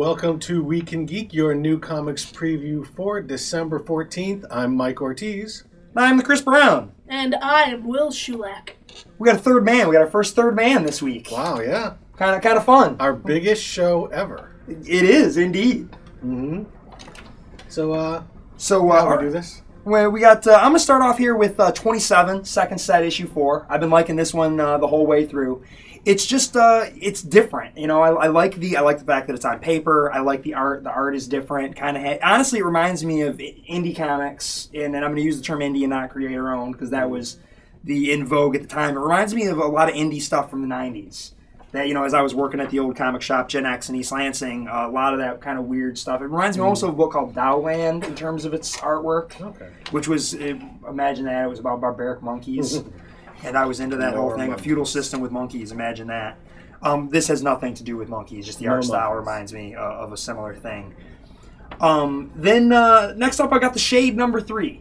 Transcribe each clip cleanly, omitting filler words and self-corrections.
Welcome to WeekNGeek, your new comics preview for December 14th. I'm Mike Ortiz. I'm the Chris Brown. And I am Will Shulak. We got a third man. We got our first third man this week. Wow, yeah. Kind of fun. Our biggest show ever. It is, indeed. Mm-hmm. So how we do this? Well, we got. I'm going to start off here with 27, second set, issue 4. I've been liking this one the whole way through. It's just, it's different. You know, I like the fact that it's on paper. I like the art. The art is different. Honestly, it reminds me of indie comics, and I'm going to use the term indie and not creator-owned because that was in vogue at the time. It reminds me of a lot of indie stuff from the 90s. That, you know, as I was working at the old comic shop, Gen X in East Lansing, a lot of that kind of weird stuff. It reminds me also of a book called Dowland in terms of its artwork, which was, imagine that, it was about barbaric monkeys. And I was into that whole thing, a feudal system with monkeys, imagine that. This has nothing to do with monkeys, just the art style reminds me of a similar thing. Then next up I got The Shade #3.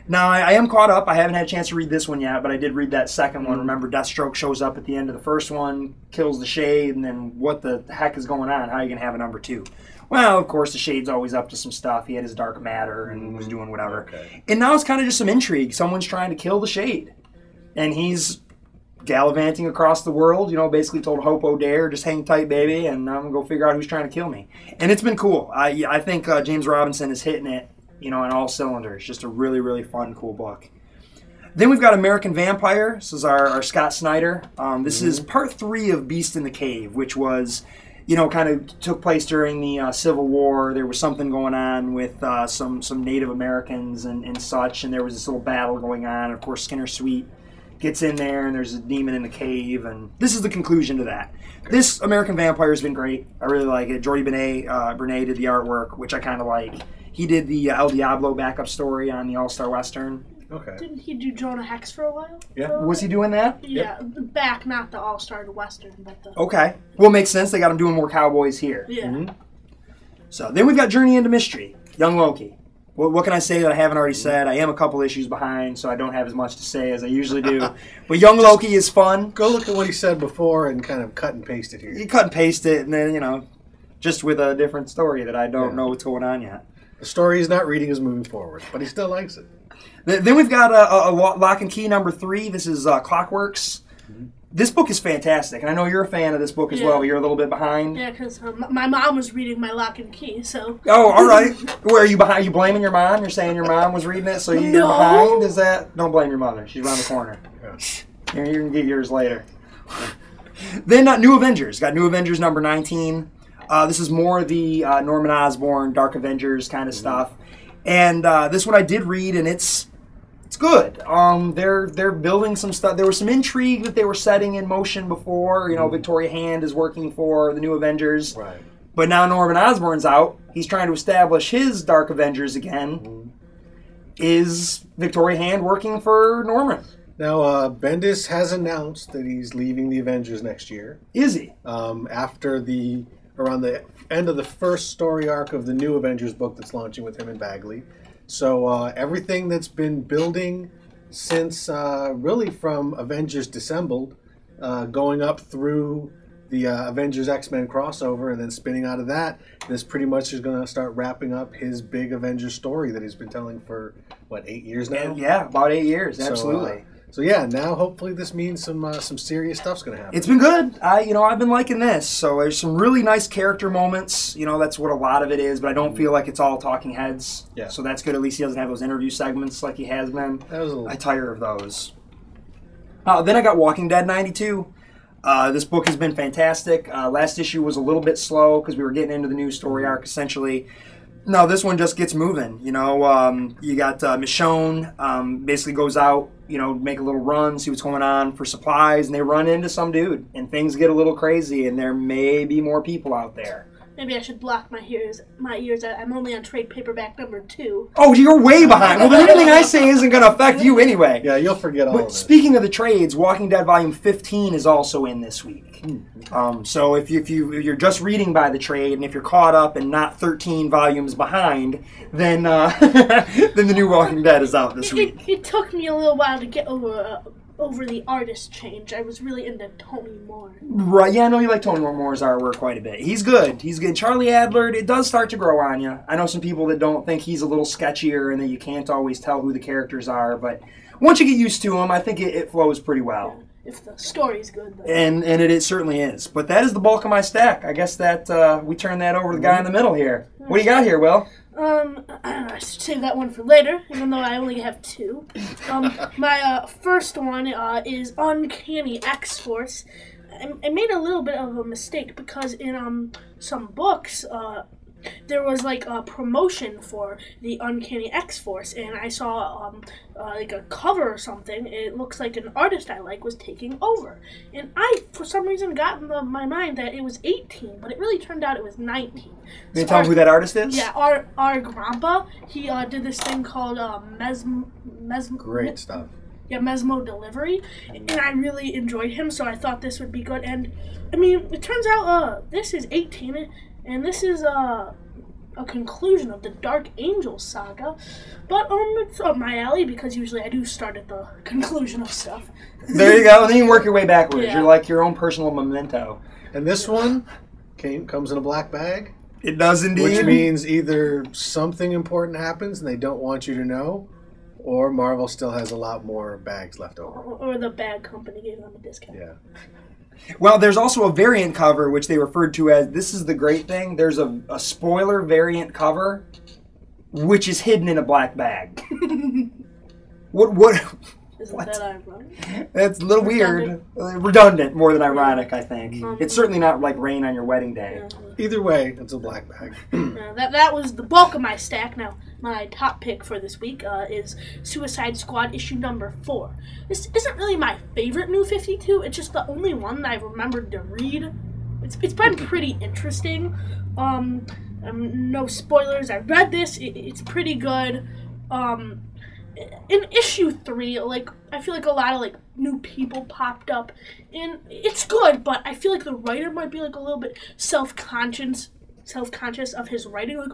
Now I am caught up, I haven't had a chance to read this one yet, but I did read that second one. Remember, Deathstroke shows up at the end of the first one, kills the Shade, and then what the heck is going on? How are you going to have a #2? Well, of course, the Shade's always up to some stuff. He had his dark matter and was doing whatever. And now it's kind of just some intrigue. Someone's trying to kill the Shade. And he's gallivanting across the world, you know, basically told Hope O'Dare, just hang tight, baby, and I'm going to go figure out who's trying to kill me. And it's been cool. I think James Robinson is hitting it, you know, on all cylinders. Just a really, really fun, cool book. Then we've got American Vampire. This is our Scott Snyder. This is part 3 of Beast in the Cave, which was, you know, kind of took place during the Civil War. There was something going on with some Native Americans and such, and there was this little battle going on. Of course, Skinner Sweet gets in there, and there's a demon in the cave, and this is the conclusion to that. This American Vampire has been great. I really like it. Jordi Bernay did the artwork, which I kind of like. He did the El Diablo backup story on the All-Star Western. Okay. Didn't he do Jonah Hex for a while? Yeah. Was he doing that? Yeah, back, not the All-Star Western, but the... Okay. Well, it makes sense. They got him doing more cowboys here. Yeah. So then we've got Journey into Mystery, Young Loki. What can I say that I haven't already said? I am a couple issues behind, so I don't have as much to say as I usually do. But Young Loki is fun. Go look at what he said before and kind of cut and paste it here. You cut and paste it, and then, you know, just with a different story that I don't know what's going on yet. The story he's not reading is moving forward, but he still likes it. Then we've got a Lock and Key #3. This is Clockworks. This book is fantastic, and I know you're a fan of this book as well, but you're a little bit behind. Yeah, because my mom was reading my Lock and Key, so... Oh, all right. Where are you behind? Are you blaming your mom? You're saying your mom was reading it, so you're behind? Is that... Don't blame your mother. She's around the corner. Yeah. You can get yours later. Then New Avengers. Got New Avengers #19. This is more of the Norman Osborn, Dark Avengers kind of stuff. And this one I did read, and it's good. They're building some stuff. There was some intrigue that they were setting in motion before. You know, Victoria Hand is working for the New Avengers. Right. But now Norman Osborn's out. He's trying to establish his Dark Avengers again. Is Victoria Hand working for Norman? Now, Bendis has announced that he's leaving the Avengers next year. Is he? After around the end of the first story arc of the New Avengers book that's launching with him and Bagley. So everything that's been building since really from Avengers Dissembled, going up through the Avengers X-Men crossover and then spinning out of that, this pretty much is going to start wrapping up his big Avengers story that he's been telling for, what, 8 years now? Yeah, about 8 years, absolutely. So yeah, now hopefully this means some serious stuff's going to happen. It's been good. I've been liking this. So there's some really nice character moments. You know, that's what a lot of it is, but I don't feel like it's all talking heads. Yeah. So that's good. At least he doesn't have those interview segments like he has been. I tire of those. Then I got Walking Dead #92. This book has been fantastic. Last issue was a little bit slow because we were getting into the new story arc essentially. No, this one just gets moving. You know, you got Michonne basically goes out, you know, make a little run, see what's going on for supplies, and they run into some dude, and things get a little crazy, and there may be more people out there. Maybe I should block my ears. I'm only on trade paperback #2. Oh, you're way behind. Well, then anything I say isn't going to affect you anyway. Yeah, you'll forget all of it. Speaking of the trades, Walking Dead Volume 15 is also in this week. So if you're just reading by the trade, and if you're caught up and not 13 volumes behind, then then the new Walking Dead is out this week. It took me a little while to get over over the artist change. I was really into Tony Moore. Right, yeah, I know you like Tony Moore's artwork quite a bit. He's good. He's good. Charlie Adler, it does start to grow on you. I know some people that don't think he's a little sketchier and that you can't always tell who the characters are, but once you get used to him, I think it flows pretty well. Yeah, if the story's good. Though. And it certainly is. But that is the bulk of my stack. I guess that we turn that over to the guy in the middle here. What do you got here, Will? I should save that one for later, even though I only have two. My first one is Uncanny X-Force. I made a little bit of a mistake because in some books, there was like a promotion for the Uncanny X-Force, and I saw like a cover or something. It looks like an artist I like was taking over, and I for some reason got in my mind that it was 18, but it really turned out it was 19. Can you tell me who that artist is? Yeah, R. Grompa. He did this thing called Great stuff. Yeah, Mesmo Delivery, and I really enjoyed him, so I thought this would be good. And I mean, it turns out this is 18. And this is a conclusion of the Dark Angel saga, but it's up my alley because usually I do start at the conclusion of stuff. There you go. And then you work your way backwards. Yeah. You're like your own personal memento. And this one comes in a black bag. It does indeed. Which means either something important happens and they don't want you to know, or Marvel still has a lot more bags left over. Or the bag company gave them a discount. Yeah. Well, there's also a variant cover, which they referred to as, this is the great thing, there's a spoiler variant cover, which is hidden in a black bag. What? Isn't that ironic? That's a little weird. Redundant, more than ironic, I think. It's certainly not like rain on your wedding day. Either way, it's a black bag. That was the bulk of my stack. Now, my top pick for this week is Suicide Squad issue number 4. This isn't really my favorite New 52. It's just the only one that I remembered to read. It's been pretty interesting. No spoilers. I read this. It's pretty good. In issue 3, like, I feel like a lot of like new people popped up, and it's good, but I feel like the writer might be like a little bit self-conscious of his writing. Like,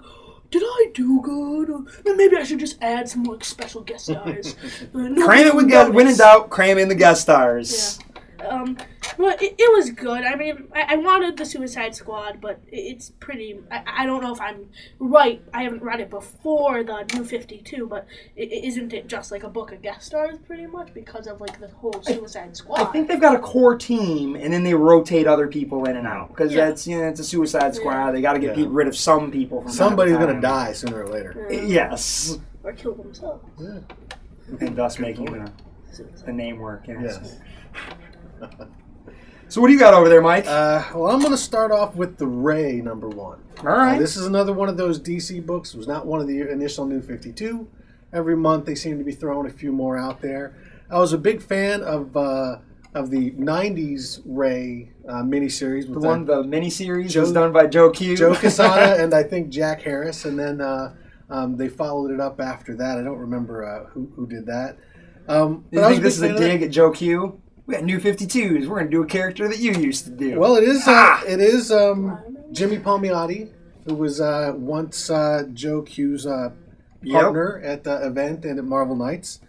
did I do good? Or maybe I should just add some like special guest stars. Cram it with when in doubt, cram in the guest stars. Yeah. Well, it was good. I mean, I wanted the Suicide Squad, but it's pretty... I don't know if I'm right. I haven't read it before the New 52, but isn't it just like a book of guest stars pretty much because of like the whole Suicide Squad? I think they've got a core team, and then they rotate other people in and out. Because that's, it's a Suicide Squad. Yeah. They got to get rid of some people from Somebody's going to die sooner or later. Yes. Or kill themselves. Yeah. And thus making the name work. Yes. So what do you got over there, Mike? Well, I'm going to start off with the Ray number 1. All right. This is another one of those DC books. It was not one of the initial New 52. Every month they seem to be throwing a few more out there. I was a big fan of the 90s Ray miniseries. The miniseries was done by Joe Q. Joe Quesada and I think Jack Harris. And then they followed it up after that. I don't remember who did that. You think this is a dig at Joe Q? We got New 52s. We're going to do a character that you used to do. Well, it is Jimmy Palmiotti, who was once Joe Q's partner at the event and at Marvel Nights.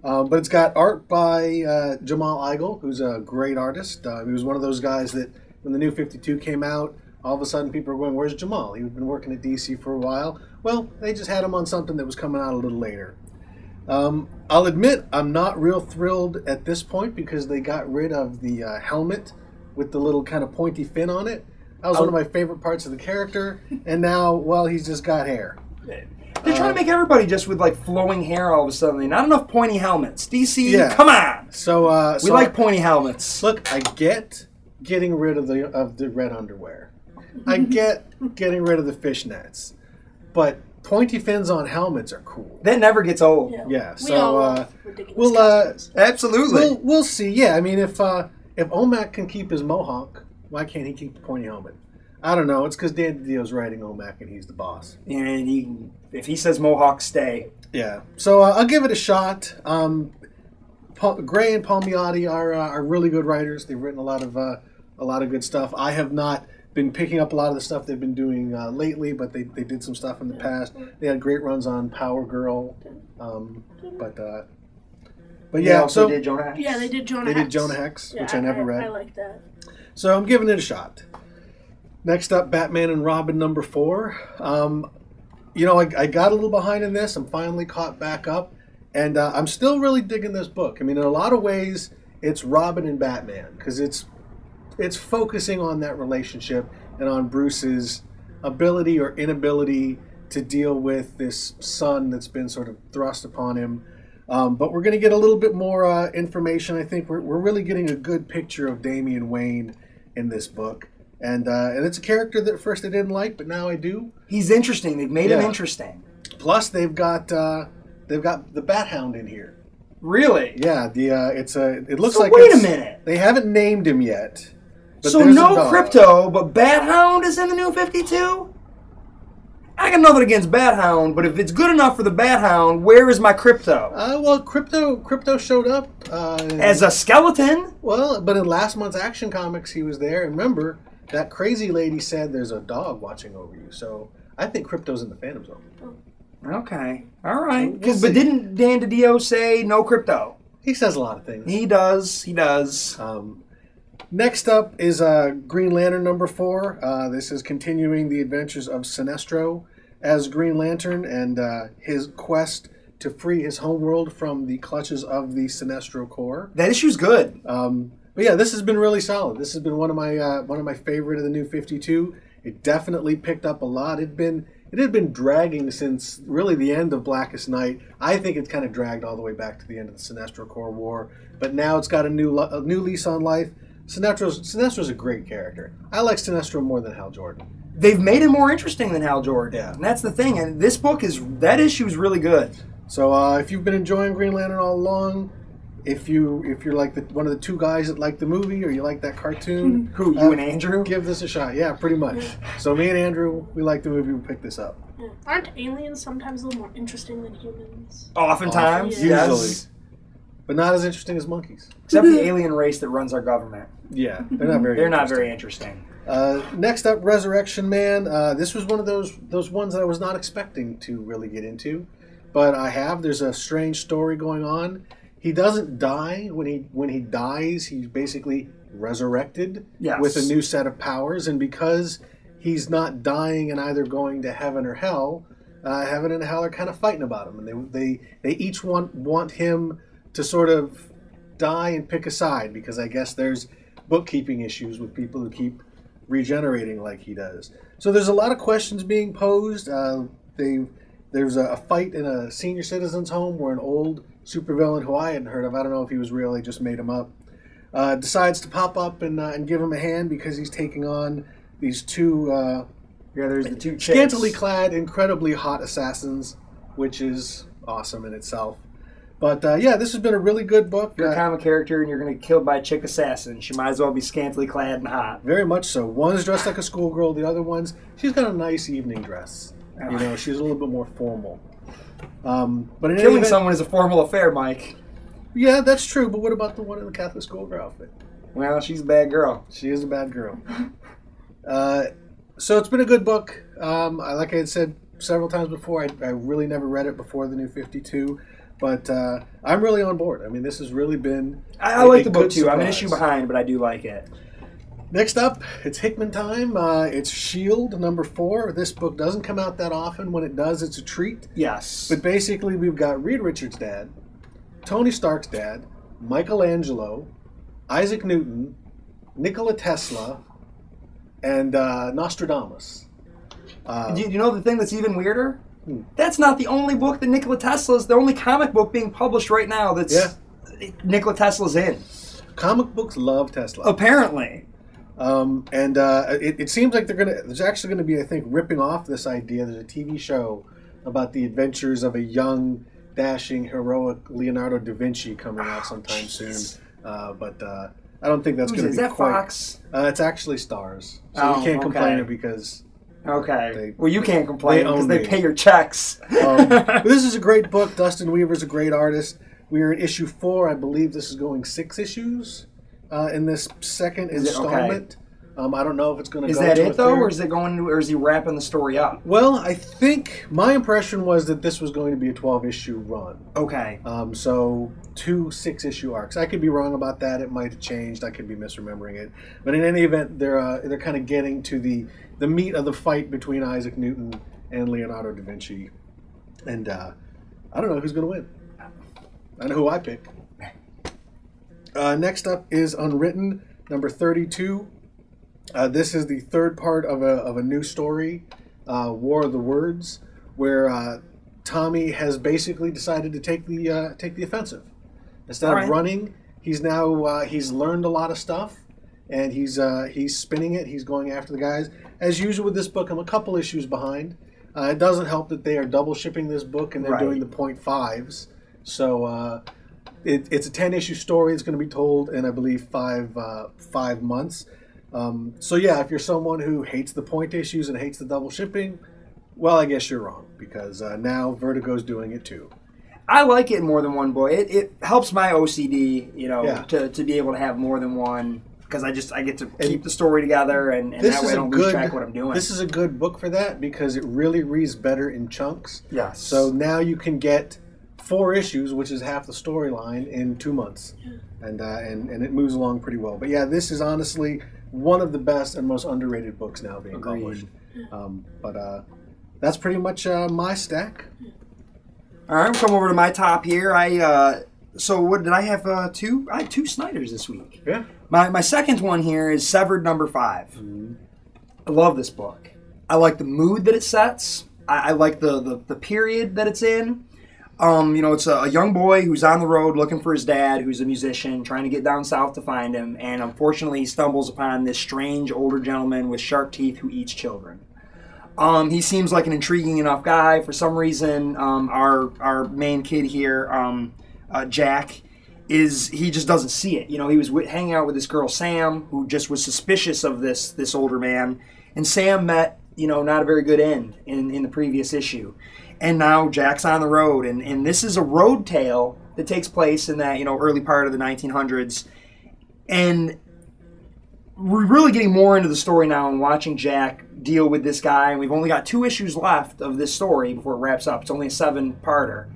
But it's got art by Jamal Igle, who's a great artist. He was one of those guys that when the New 52 came out, all of a sudden people were going, where's Jamal? He'd been working at DC for a while. Well, they just had him on something that was coming out a little later. I'll admit I'm not real thrilled at this point because they got rid of the helmet with the little kind of pointy fin on it. That was one of my favorite parts of the character, and now, well, he's just got hair. They're trying to make everybody just with like flowing hair all of a sudden. Not enough pointy helmets. DC, come on. So we like pointy helmets. Look, I get getting rid of the red underwear. I get getting rid of the fishnets, but pointy fins on helmets are cool. That never gets old. Yeah. So absolutely. We'll see. Yeah, I mean, if Omac can keep his mohawk, why can't he keep the pointy helmet? I don't know. It's because Dan DiDio's writing Omac and he's the boss. And if he says mohawk, stay. Yeah. So I'll give it a shot. Gray and Palmiotti are really good writers. They've written a lot of good stuff. I have not been picking up a lot of the stuff they've been doing lately, but they did some stuff in the past. They had great runs on Power Girl, but But yeah, also so did Jonah Hex. Yeah, they did Jonah they Hex. did Jonah Hex, Yeah, which I never read. I like that. So I'm giving it a shot. Next up, Batman and Robin number 4. You know, I got a little behind in this. I'm finally caught back up. And I'm still really digging this book. I mean, in a lot of ways, it's Robin and Batman. Because it's focusing on that relationship and on Bruce's ability or inability to deal with this son that's been sort of thrust upon him. But we're going to get a little bit more information. I think we're really getting a good picture of Damian Wayne in this book. And it's a character that at first I didn't like, but now I do. He's interesting. They've made him interesting. Plus, they've got the Bat Hound in here. Really? Yeah. It looks so like. Wait a minute. They haven't named him yet. But So no Crypto, but Bat Hound is in the New 52? I got nothing against Bat Hound, but if it's good enough for the Bat Hound, where is my Crypto? Well, Crypto showed up as a skeleton. Well, but in last month's Action Comics, he was there. And remember, that crazy lady said there's a dog watching over you. So I think Crypto's in the Phantom Zone. Okay, all right. We'll But see. didn't Dan DiDio say no Crypto? He says a lot of things. He does. He does. Next up is Green Lantern number 4. This is continuing the adventures of Sinestro as Green Lantern and his quest to free his homeworld from the clutches of the Sinestro Corps. That issue's good. But yeah, this has been really solid. This has been one of my favorite of the New 52. It definitely picked up a lot. It had been dragging since really the end of Blackest Night. I think it's kind of dragged all the way back to the end of the Sinestro Corps War. But now it's got a new lease on life. Sinestro's a great character. I like Sinestro more than Hal Jordan. They've made him more interesting than Hal Jordan. Yeah. And that's the thing. And this that issue is really good. So if you've been enjoying Green Lantern all along, if you're like one of the 2 guys that like the movie or you like that cartoon, Who, you and Andrew? give this a shot. Yeah, pretty much. So me and Andrew, we like the movie. We picked this up. Yeah. Aren't aliens sometimes a little more interesting than humans? Oftentimes, Yeah. yes. Usually. But not as interesting as monkeys. Except the alien race that runs our government. Yeah, they're not very. They're not interesting. very interesting. Next up, Resurrection Man. This was one of those ones that I was not expecting to really get into, but I have. There's a strange story going on. He doesn't die. When he dies, he's basically resurrected with a new set of powers, and because he's not dying and either going to heaven or hell, heaven and hell are kind of fighting about him, and they each want him to sort of die and pick a side, because I guess there's bookkeeping issues with people who keep regenerating like he does. So there's a lot of questions being posed. There's a fight in a senior citizen's home where an old supervillain who I hadn't heard of, I don't know if he was real, they just made him up, decides to pop up and give him a hand because he's taking on these 2 There's the 2 chicks. scantily clad, incredibly hot assassins, which is awesome in itself. But yeah, this has been a really good book. If you're a comic character and you're going to get killed by a chick assassin, she might as well be scantily clad and hot. Very much so. One's dressed like a schoolgirl. The other one's, she's got a nice evening dress. You know, she's a little bit more formal. But in Killing someone is a formal affair, Mike. Yeah, that's true. But what about the one in the Catholic schoolgirl outfit? Well, she's a bad girl. She is a bad girl. So it's been a good book. Like I had said several times before, I really never read it before the New 52. But I'm really on board. I mean, this has really been I like the book, too. Surprise. I'm an issue behind, but I do like it. Next up, it's Hickman time. It's S.H.I.E.L.D. number 4. This book doesn't come out that often. When it does, it's a treat. Yes. But basically, we've got Reed Richards' dad, Tony Stark's dad, Michelangelo, Isaac Newton, Nikola Tesla, and Nostradamus. Do you know the thing that's even weirder? That's not the only book that Nikola Tesla's, the only comic book being published right now that's Nikola Tesla's in. Comic books love Tesla. Apparently. It seems like there's actually going to be, I think, ripping off this idea. There's a TV show about the adventures of a young, dashing, heroic Leonardo da Vinci coming out sometime soon. But I don't think that's going to be Is that quite... Fox? It's actually Stars. So you can't complain it because... Okay. Well, you can't complain because they they pay your checks. But this is a great book. Dustin Weaver's a great artist. We are at issue 4. I believe this is going 6 issues in this second installment. I don't know if it's going to go Is that to it, though, or is it going to, or is he wrapping the story up? Well, I think my impression was that this was going to be a 12-issue run. Okay. So 2 6-issue arcs. I could be wrong about that. It might have changed. I could be misremembering it. But in any event, they're kind of getting to the meat of the fight between Isaac Newton and Leonardo da Vinci. And I don't know who's going to win. I know who I pick. Next up is Unwritten, number 32. This is the third part of a new story, War of the Words, where Tommy has basically decided to take the offensive. Instead of running, he's learned a lot of stuff, and he's spinning it. He's going after the guys. As usual with this book, I'm a couple issues behind. It doesn't help that they are double shipping this book and they're doing the 0.5s. So it's a 10-issue story. It's going to be told in, I believe, 5 months. So yeah, if you're someone who hates the point issues and hates the double shipping, well, I guess you're wrong, because now Vertigo's doing it too. I like it in more than one book. It helps my OCD, to be able to have more than one, because I get to keep the story together, and that way I don't lose track of what I'm doing. This is a good book for that, because it really reads better in chunks. Yes. So now you can get 4 issues, which is half the storyline, in 2 months, and it moves along pretty well. But yeah, this is honestly one of the best and most underrated books now being published. But that's pretty much my stack. All right, we'll come over to my top here. So what did I have? 2? I had 2 Snyders this week. Yeah. My second one here is Severed number 5. Mm-hmm. I love this book. I like the mood that it sets. I like the period that it's in. It's a young boy who's on the road looking for his dad, who's a musician, trying to get down south to find him, and unfortunately he stumbles upon this strange older gentleman with sharp teeth who eats children. He seems like an intriguing enough guy. For some reason, our main kid here, Jack, he just doesn't see it. He was hanging out with this girl, Sam, who just was suspicious of this older man, and Sam met, not a very good end in the previous issue. And now Jack's on the road, and this is a road tale that takes place in that, early part of the 1900s. And we're really getting more into the story now and watching Jack deal with this guy. And we've only got 2 issues left of this story before it wraps up. It's only a 7-parter.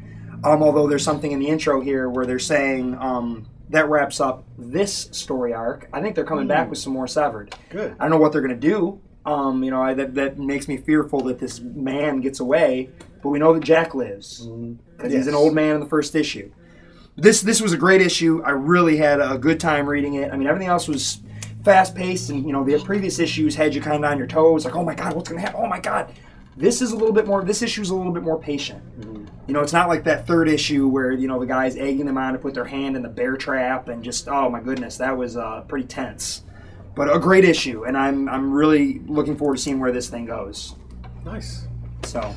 Although there's something in the intro here where they're saying that wraps up this story arc. I think they're coming back with some more Severed. Good. I don't know what they're going to do. That makes me fearful that this man gets away, but we know that Jack lives because he's an old man in the first issue. This was a great issue. I really had a good time reading it. I mean, everything else was fast-paced, and the previous issues had you kind of on your toes, like, oh my God, what's going to happen? Oh my God. This issue is a little bit more patient. It's not like that 3rd issue where, the guy's egging them on to put their hand in the bear trap and just, oh my goodness, that was pretty tense. But a great issue, and I'm really looking forward to seeing where this thing goes. Nice. So,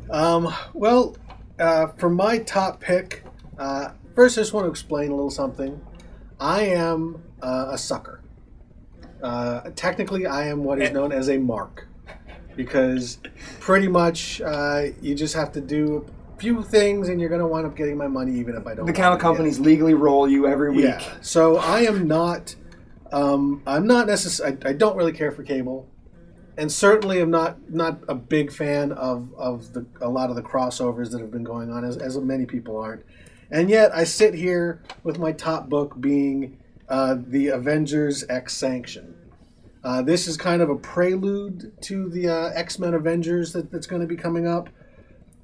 for my top pick, first I just want to explain a little something. I am a sucker. Technically, I am what is known as a mark, because pretty much you just have to do a few things, and you're going to wind up getting my money even if I don't. The kind of companies legally roll you every week. Yeah. So I am not. I'm not necessarily. I don't really care for cable, and certainly am not a big fan of a lot of the crossovers that have been going on, as many people aren't. And yet, I sit here with my top book being the Avengers X Sanction. This is kind of a prelude to the X-Men Avengers that's going to be coming up.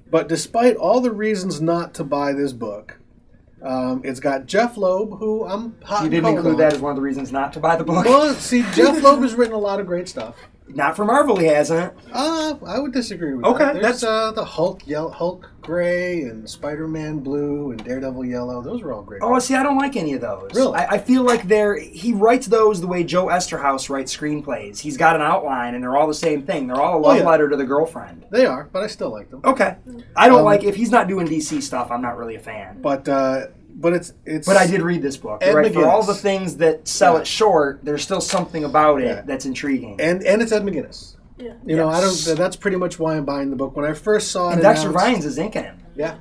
But despite all the reasons not to buy this book. It's got Jeff Loeb, who I'm hot. You didn't include that as one of the reasons not to buy the book? Well, see, Jeff Loeb has written a lot of great stuff. Not for Marvel, he hasn't. I would disagree with that. Okay, there's the Hulk Gray and Spider-Man Blue and Daredevil Yellow. Those were all great. Oh, see, I don't like any of those. Really? I feel like he writes those the way Joe Esterhaus writes screenplays. He's got an outline, and they're all the same thing. They're all a love letter to the girlfriend. They are, but I still like them. Okay. I don't like, if he's not doing DC stuff, I'm not really a fan. But it's. But I did read this book. Right? For all the things that sell it short, there's still something about it that's intriguing. And it's Ed McGuinness. Yeah. You know, I don't. That's pretty much why I'm buying the book. When I first saw it, and Dexter Vines is inking him. Yeah.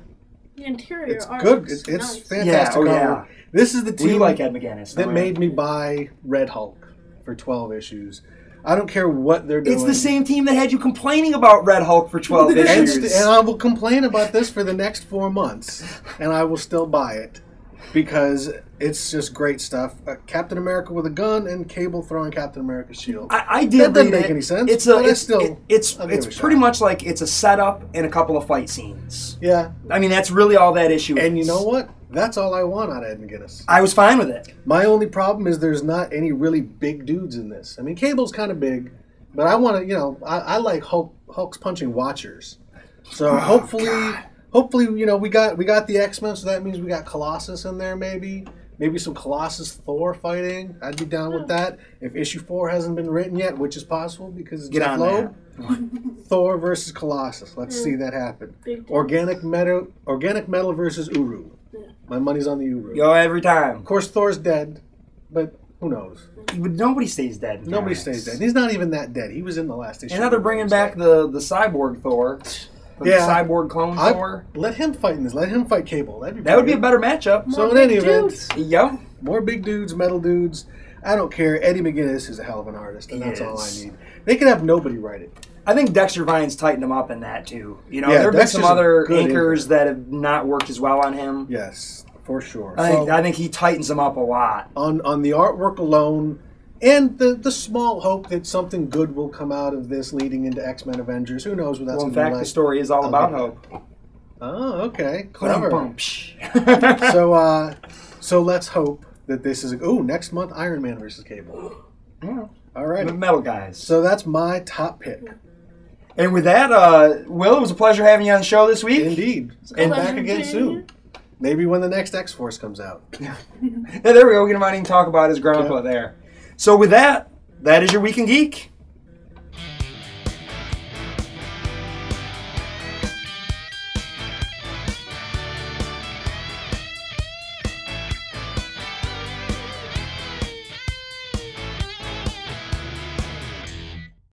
The interior it's art good. looks It's nice. fantastic. Yeah. This is the team like Ed McGuinness, that made me buy Red Hulk for 12 issues. I don't care what they're doing. It's the same team that had you complaining about Red Hulk for 12 issues. And I will complain about this for the next 4 months, and I will still buy it because it's just great stuff. Captain America with a gun and Cable throwing Captain America's shield. I did that doesn't read make it. any sense. It's pretty much like it's a setup and a couple of fight scenes. Yeah. I mean, that's really all that issue is. And you know what? That's all I want out of Ed McGuinness. I was fine with it. My only problem is there's not any really big dudes in this. I mean, Cable's kind of big, but I want to, I like Hulk's punching watchers. So hopefully, we got the X-Men, so that means we got Colossus in there maybe. Maybe some Colossus Thor fighting. I'd be down with that. If issue 4 hasn't been written yet, which is possible because it's Loeb. Thor versus Colossus. Let's see that happen. Organic metal versus Uru. My money's on the Uru. Yo, every time. Of course, Thor's dead, but who knows? But nobody stays dead. Nobody stays dead. He's not even that dead. He was in the last issue. And now they're bringing back the cyborg Thor. The cyborg clone Thor. Let him fight in this. Let him fight Cable. That would be a better matchup. So in any event, yep. More big dudes, metal dudes. I don't care. Eddie McGuinness is a hell of an artist, and that's all I need. They could have nobody write it. I think Dexter Vines tightened him up in that too. There have been some other anchors that have not worked as well on him. Yes, for sure. I think he tightens him up a lot. On the artwork alone, and the small hope that something good will come out of this leading into X-Men Avengers. Who knows what that's going to be like. In fact, the story is all about hope. Oh, okay. Clever. So let's hope that this is... next month, Iron Man versus Cable. Yeah. All right. The metal guys. So that's my top pick. And with that, Will, it was a pleasure having you on the show this week. Indeed. And back again soon. Maybe when the next X-Force comes out. Yeah, there we go. We might even talk about his grandpa there. So with that, that is your Week in Geek.